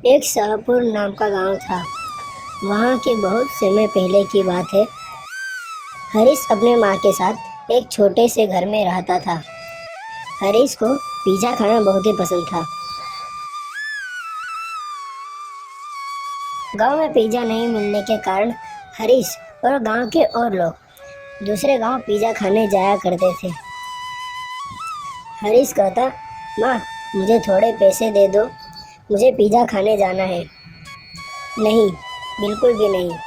एक शाहपुर नाम का गांव था। वहाँ के बहुत समय पहले की बात है। हरीश अपने माँ के साथ एक छोटे से घर में रहता था। हरीश को पिज़्ज़ा खाना बहुत ही पसंद था। गांव में पिज़्ज़ा नहीं मिलने के कारण हरीश और गांव के और लोग दूसरे गांव पिज़्ज़ा खाने जाया करते थे। हरीश कहता, माँ मुझे थोड़े पैसे दे दो, मुझे पिज़्ज़ा खाने जाना है। नहीं, बिल्कुल भी नहीं।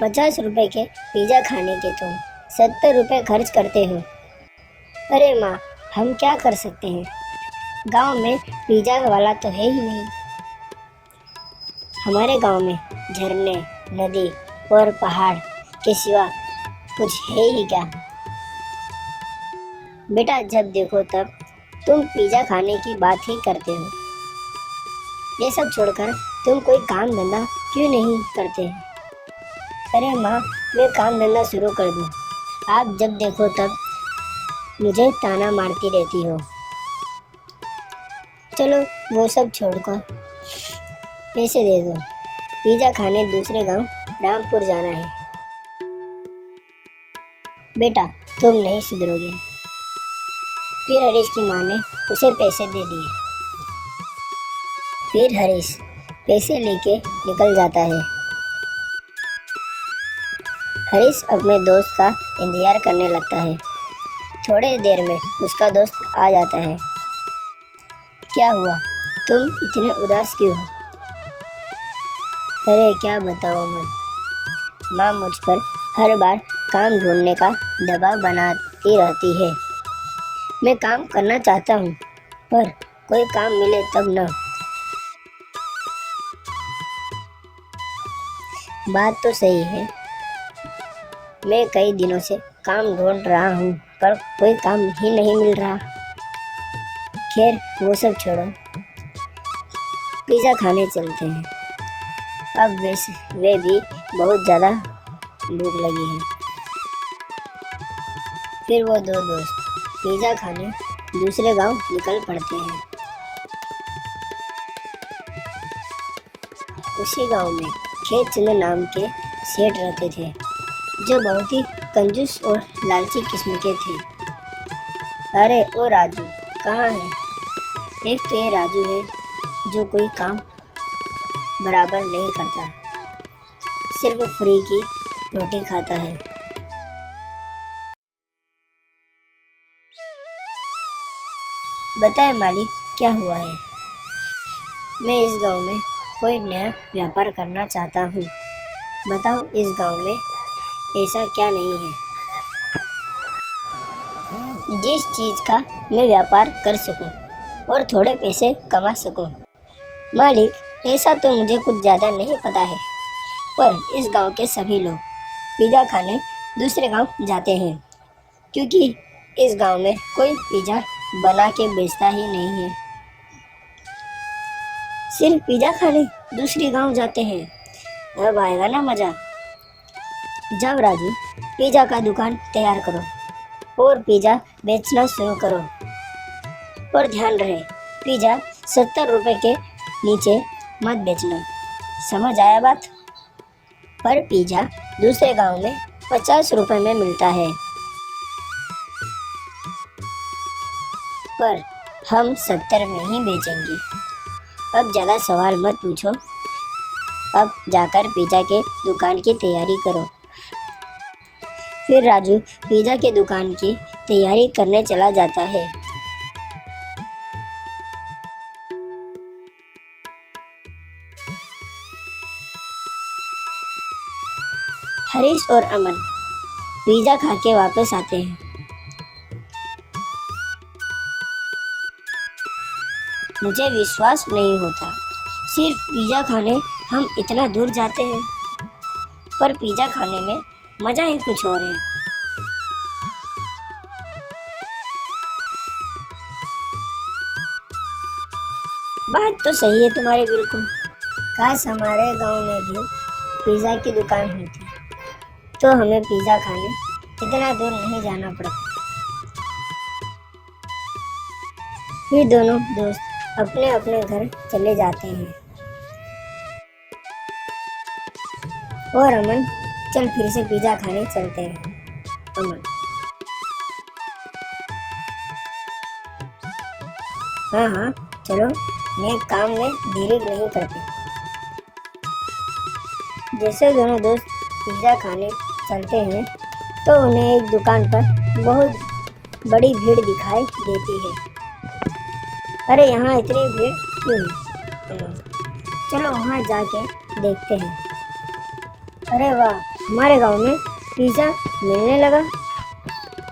50 रुपए के पिज़्ज़ा खाने के तुम 70 रुपए खर्च करते हो। अरे माँ, हम क्या कर सकते हैं, गांव में पिज़्ज़ा वाला तो है ही नहीं। हमारे गांव में झरने, नदी और पहाड़ के सिवा कुछ है ही क्या। बेटा, जब देखो तब तुम पिज़्ज़ा खाने की बात ही करते हो। ये सब छोड़कर तुम कोई काम धंधा क्यों नहीं करते? अरे माँ, मैं काम धंधा शुरू कर दूँ, आप जब देखो तब मुझे ताना मारती रहती हो। चलो वो सब छोड़कर पैसे दे दो, पिज़्ज़ा खाने दूसरे गांव रामपुर जाना है। बेटा, तुम नहीं सुधरोगे। फिर हरीश की माँ ने उसे पैसे दे दिए। फिर हरीश पैसे लेके निकल जाता है। हरीश अपने दोस्त का इंतजार करने लगता है। थोड़ी देर में उसका दोस्त आ जाता है। क्या हुआ, तुम इतने उदास क्यों हो? अरे क्या बताओ मैं, माँ मुझ पर हर बार काम ढूंढने का दबाव बनाती रहती है। मैं काम करना चाहता हूँ पर कोई काम मिले तब ना। बात तो सही है, मैं कई दिनों से काम ढूंढ रहा हूँ पर कोई काम ही नहीं मिल रहा। खैर वो सब छोड़ो, पिज़्ज़ा खाने चलते हैं। अब वैसे वे भी बहुत ज़्यादा भूख लगी है। फिर वो दो दोस्त पिज़्ज़ा खाने दूसरे गांव निकल पड़ते हैं। उसी गांव में खेत चंद नाम के सेठ रहते थे, जो बहुत ही कंजूस और लालची किस्म के थे। अरे ओ राजू, कहाँ है? एक तो ये राजू है जो कोई काम बराबर नहीं करता, सिर्फ फ्री की रोटी खाता है। बताए मालिक, क्या हुआ है? मैं इस गांव में कोई नया व्यापार करना चाहता हूँ। बताओ इस गांव में ऐसा क्या नहीं है जिस चीज़ का मैं व्यापार कर सकूं और थोड़े पैसे कमा सकूं। मालिक, ऐसा तो मुझे कुछ ज़्यादा नहीं पता है, पर इस गांव के सभी लोग पिज़्ज़ा खाने दूसरे गांव जाते हैं, क्योंकि इस गांव में कोई पिज़्ज़ा बना के बेचता ही नहीं है। सिर्फ पिज़्ज़ा खाने दूसरे गांव जाते हैं, अब आएगा ना मज़ा। जाओ राजू, पिज़्ज़ा का दुकान तैयार करो और पिज़्ज़ा बेचना शुरू करो। और ध्यान रहे, पिज़्ज़ा 70 रुपए के नीचे मत बेचना, समझ आया बात? पर पिज़्ज़ा दूसरे गांव में 50 रुपए में मिलता है, पर हम 70 में ही बेचेंगे। अब ज़्यादा सवाल मत पूछो, अब जाकर पिज़्ज़ा के दुकान की तैयारी करो। फिर राजू पिज़्ज़ा के दुकान की तैयारी करने चला जाता है। हरीश और अमन पिज़्ज़ा खा के वापस आते हैं। मुझे विश्वास नहीं होता, सिर्फ पिज़्ज़ा खाने हम इतना दूर जाते हैं, पर पिज़्ज़ा खाने में मज़ा ही कुछ और है। बात तो सही है तुम्हारी बिल्कुल। काश हमारे गांव में भी पिज़्ज़ा की दुकान होती, तो हमें पिज़्ज़ा खाने इतना दूर नहीं जाना पड़ता। फिर दोनों दोस्त अपने अपने घर चले जाते हैं। और अमन, चल फिर से पिज़्ज़ा खाने चलते हैं। अमन, हाँ हाँ चलो, मैं काम में देरी नहीं करती। जैसे दोनों दोस्त पिज़्ज़ा खाने चलते हैं तो उन्हें एक दुकान पर बहुत बड़ी भीड़ दिखाई देती है। अरे यहाँ इतनी भीड़ क्यों है? चलो वहाँ जाके देखते हैं। अरे वाह, हमारे गांव में पिज़्ज़ा मिलने लगा।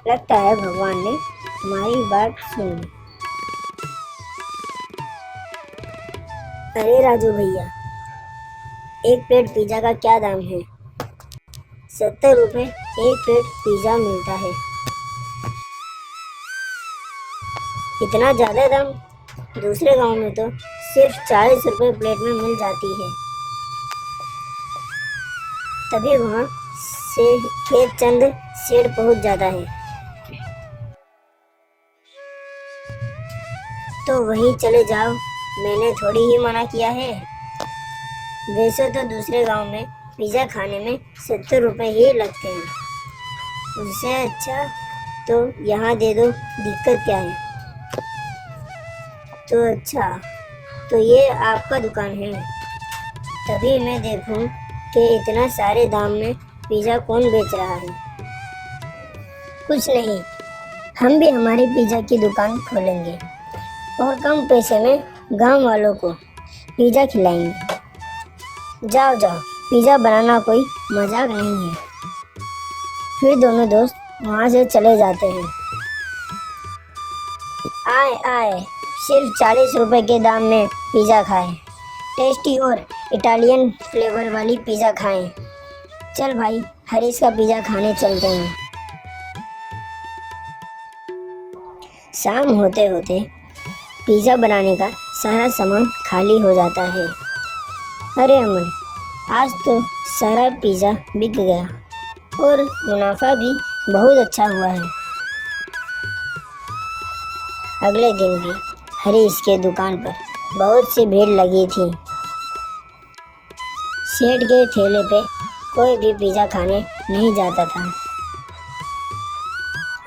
लगता है भगवान ने हमारी बात सुन ली। अरे राजू भैया, एक प्लेट पिज़्ज़ा का क्या दाम है? 70 रुपये एक प्लेट पिज़्ज़ा मिलता है। इतना ज़्यादा दाम? दूसरे गांव में तो सिर्फ 40 रुपये प्लेट में मिल जाती है। तभी वहाँ से खेत चंद सेठ पहुँच जाता है। तो वहीं चले जाओ, मैंने थोड़ी ही मना किया है। वैसे तो दूसरे गांव में पिज़्ज़ा खाने में 70 रुपये ही लगते हैं। उससे अच्छा तो यहाँ दे दो, दिक्कत क्या है? तो अच्छा, तो ये आपका दुकान है? तभी मैं देखूं कि इतना सारे दाम में पिज़्ज़ा कौन बेच रहा है। कुछ नहीं, हम भी हमारी पिज़्ज़ा की दुकान खोलेंगे और कम पैसे में गांव वालों को पिज़्ज़ा खिलाएंगे। जाओ जाओ, पिज़्ज़ा बनाना कोई मजाक नहीं है। फिर दोनों दोस्त वहाँ से चले जाते हैं। आए आए, सिर्फ 40 रुपए के दाम में पिज़्ज़ा खाएं। टेस्टी और इटालियन फ्लेवर वाली पिज़्ज़ा खाएं। चल भाई, हरीश का पिज़्ज़ा खाने चलते हैं। शाम होते होते पिज़्ज़ा बनाने का सारा सामान खाली हो जाता है। अरे अमन, आज तो सारा पिज़्ज़ा बिक गया और मुनाफा भी बहुत अच्छा हुआ है। अगले दिन भी हरीश के दुकान पर बहुत सी भीड़ लगी थी। सेठ के ठेले पे कोई भी पिज़्ज़ा खाने नहीं जाता था।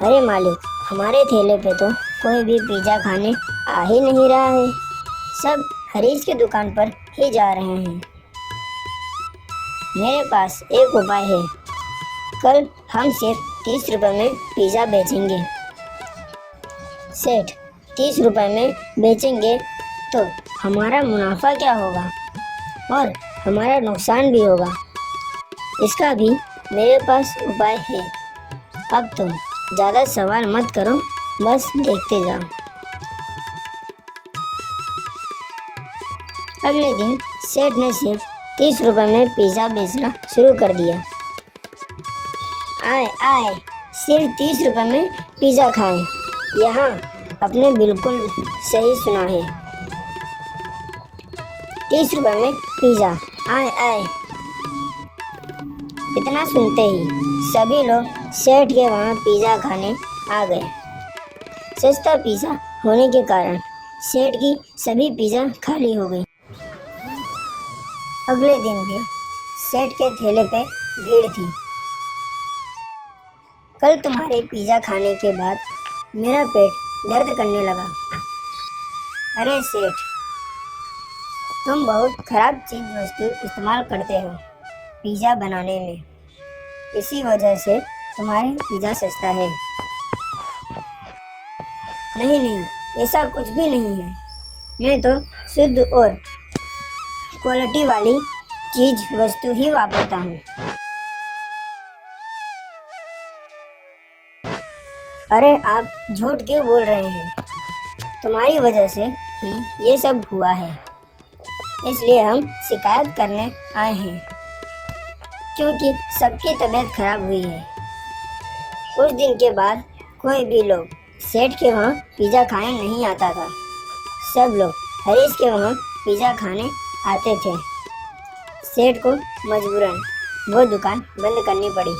अरे मालिक, हमारे ठेले पे तो कोई भी पिज़्ज़ा खाने आ ही नहीं रहा है। सब हरीश की दुकान पर ही जा रहे हैं। मेरे पास एक उपाय है। कल हम सिर्फ 30 रुपये में पिज़्ज़ा बेचेंगे। सेठ, 30 रुपये में बेचेंगे तो हमारा मुनाफा क्या होगा और हमारा नुकसान भी होगा। इसका भी मेरे पास उपाय है। अब तुम ज़्यादा सवाल मत करो, बस देखते जाओ। अगले दिन सेठ ने सिर्फ 30 रुपये में पिज़्ज़ा बेचना शुरू कर दिया। आए आए, सिर्फ 30 रुपये में पिज़्ज़ा खाएं। यहाँ आपने बिल्कुल सही सुना है। 30 रुपये में पिज़्ज़ा, आए आए। इतना सुनते ही सभी लोग सेठ के वहाँ पिज़्ज़ा खाने आ गए। सस्ता पिज़्ज़ा होने के कारण सेठ की सभी पिज़्ज़ा खाली हो गई। अगले दिन भी सेठ के ठेले पे भीड़ थी। कल तुम्हारे पिज़्ज़ा खाने के बाद मेरा पेट दर्द करने लगा। अरे सेठ, तुम बहुत खराब चीज़ वस्तु इस्तेमाल करते हो पिज़्ज़ा बनाने में। इसी वजह से तुम्हारे पिज़्ज़ा सस्ता है। नहीं नहीं, ऐसा कुछ भी नहीं है। मैं तो शुद्ध और क्वालिटी वाली चीज वस्तु ही वापरता हूँ। अरे आप झूठ क्यों बोल रहे हैं? तुम्हारी वजह से ही ये सब हुआ है, इसलिए हम शिकायत करने आए हैं, क्योंकि सबकी तबीयत खराब हुई है। कुछ दिन के बाद कोई भी लोग सेठ के वहाँ पिज़्ज़ा खाने नहीं आता था। सब लोग हरीश के वहाँ पिज़्ज़ा खाने आते थे। सेठ को मजबूरन वो दुकान बंद करनी पड़ी।